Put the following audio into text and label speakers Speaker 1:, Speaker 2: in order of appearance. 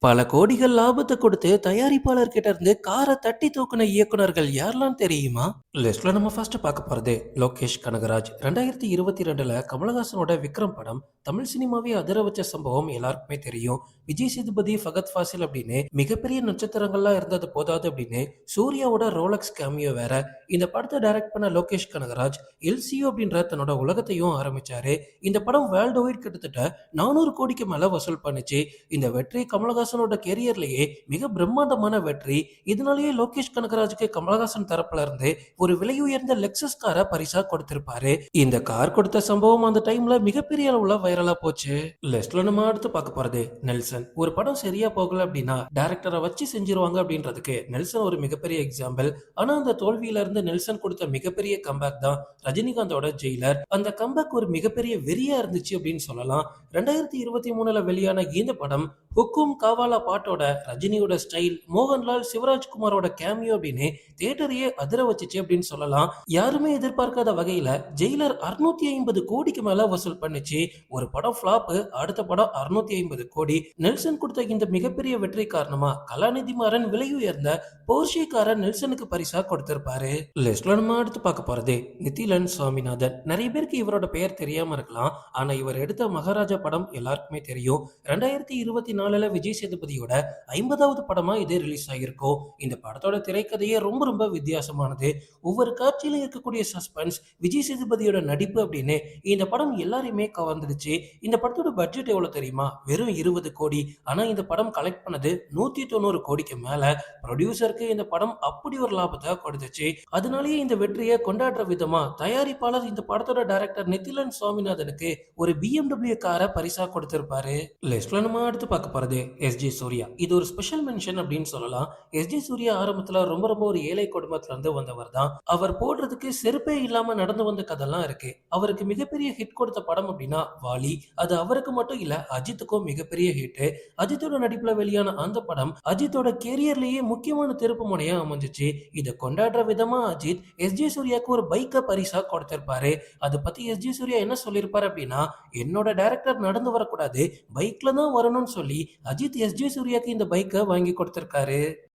Speaker 1: பல கோடிகள் லாபத்த கொடுத்து தயாரிப்பாளர்கிட்ட இருந்து கார தட்டி தூக்குன இயக்குனர்கள் யாரெல்லாம் தெரியுமா? லிஸ்ட்ல நம்ம ஃபர்ஸ்ட் பார்க்க போறது லோகேஷ் கனகராஜ். 2022ல கமலஹாசனோட விக்ரம் படம் தமிழ் சினிமாவை அதிர வச்ச சம்பவம் எல்லாருக்குமே தெரியும். விஜய் சேதுபதி, ஃபகத் ஃபாசில் அப்படின்னு மிகப்பெரிய நட்சத்திரங்கள்லாம் இருந்தது போதாது அப்படின்னு சூர்யாவோட ரோலக்ஸ் கேமியோ வேற. இந்த படத்தை டைரக்ட் பண்ண லோகேஷ் கனகராஜ் எல்சியோ அப்படின்ற தன்னோட உலகத்தையும் ஆரம்பிச்சாரு. இந்த படம் வேர்ல்டு வைட் கிட்டத்தட்ட 400 கோடிக்கு மேல வசூல் பண்ணுச்சு. இந்த வெற்றி கமலஹாசனோட கெரியர்லயே மிக பிரம்மாண்டமான வெற்றி. இதனாலேயே லோகேஷ் கனகராஜுக்கு கமலஹாசன் தரப்புல இருந்து ஒரு விலை உயர்ந்த லெக்ஸஸ் காரை பரிசா கொடுத்திருப்பாரு. இந்த கார் கொடுத்த சம்பவம் அந்த டைம்ல மிகப்பெரிய அளவுல வைரலா போச்சு. லிஸ்ட்ல நம்ம அடுத்து பார்க்க போறது நெல்சன். ஒரு படம் சரியா போகல அப்படின்னா டைரக்டரை வச்சு செஞ்சிருவாங்க அப்படின்றதுக்கு நெல்சன் ஒரு மிகப்பெரிய எக்ஸாம்பிள். ஆனா அந்த தோல்வியில இருந்து நெல்சன் கொடுத்த மிகப்பெரிய கம்பேக் தான் ரஜினிகாந்தோட ஜெயிலர். அந்த கம்பேக் ஒரு மிகப்பெரிய வெறியா இருந்துச்சு அப்படின்னு சொல்லலாம். 2023ல வெளியான இந்த படம் ஹுக்கும் காவாலா பாட்டோட ரஜினியோட ஸ்டைல், மோகன்லால், சிவராஜ்குமாரோட கேமியோ அப்படின்னு தியேட்டரையே அதிர வச்சுச்சு அப்படின்னு சொல்லலாம். யாருமே எதிர்பார்க்காத வகையில ஜெயிலர் 650 கோடிக்கு மேல வசூல் பண்ணுச்சு. ஒரு படம் ஃபிளாப், அடுத்த படம் 650 கோடி. நெல்சன் கொடுத்த இந்த மிகப்பெரிய வெற்றி காரணமா கலாநிதி மாறன் விலை உயர்ந்த போர்ஷே காரை நெல்சனுக்கு பரிசா கொடுத்திருப்பாரு. லிஸ்ட்ல நம்ம அடுத்து பார்க்க போறது நிதிலன் சுவாமிநாதன். நிறைய பேருக்கு இவரோட பெயர் தெரியாம இருக்கலாம். ஆனா இவர் எடுத்த மகாராஜா படம் எல்லாருக்குமே தெரியும். 2024ல விஜய் சேதுபதியோட 50வது படமா இது ரிலீஸ் ஆகியிருக்கும். இந்த படத்தோட திரைக்கதையே ரொம்ப ரொம்ப வித்தியாசமானது. ஒவ்வொரு காட்சியிலும் இருக்கக்கூடிய சஸ்பென்ஸ், விஜய் சேதுபதியோட நடிப்பு அப்படின்னு இந்த படம் எல்லாரையுமே கவர்ந்துடுச்சு. இந்த படத்தோட பட்ஜெட் எவ்வளவு தெரியுமா? வெறும் 20 கோடி. ஆனா இந்த படம் கலெக்ட் பண்ணது 190 கோடிக்கு மேல. ப்ரொடியூசருக்கு இந்த படம் அப்படி ஒரு லாபத்தை கொடுத்துச்சு. அதனாலேயே இந்த வெற்றியை கொண்டாடுற விதமா தயாரிப்பாளர் இந்த படத்தோட டைரக்டர் நிதிலன் சுவாமிநாதனுக்கு ஒரு BMW காரை பரிசா கொடுத்திருப்பாரு. லிஸ்ட்ல நம்ம அடுத்து பார்க்க போறது எஸ்ஜே சூர்யா. இது ஒரு ஸ்பெஷல் மென்ஷன் அப்படின்னு சொல்லலாம். எஸ்ஜே சூர்யா ஆரம்பத்துல ரொம்ப ரொம்ப ஒரு ஏழை குடும்பத்துல இருந்து வந்தவர் தான். அவர் போடுறதுக்கு செருப்பே இல்லாம நடந்து வந்த கதெல்லாம் இருக்கு. அவருக்கு மிகப்பெரிய ஹிட் கொடுத்த படம் அப்படின்னா வாலி. அது அவருக்கு மட்டும் இல்ல, அஜித்துக்கும் மிகப்பெரிய ஹிட். அஜித்தோட நடிப்புல வெளியான அந்த படம் அஜித்தோட கேரியர்லயே முக்கியமான திருப்பு முனையா அமைஞ்சிச்சு. இதை கொண்டாடுற விதமா அஜித் எஸ்ஜே சூர்யாக்கு ஒரு பைக்கை பரிசா கொடுத்திருப்பாரு. அதை பத்தி எஸ்ஜே சூர்யா என்ன சொல்லியிருப்பாரு அப்படின்னா, என்னோட டைரக்டர் நடந்து வரக்கூடாது, பைக்ல தான் வரணும்னு சொல்லி அஜித் எஸ்ஜே சூர்யாக்கு இந்த பைக்கை வாங்கி கொடுத்திருக்காரு.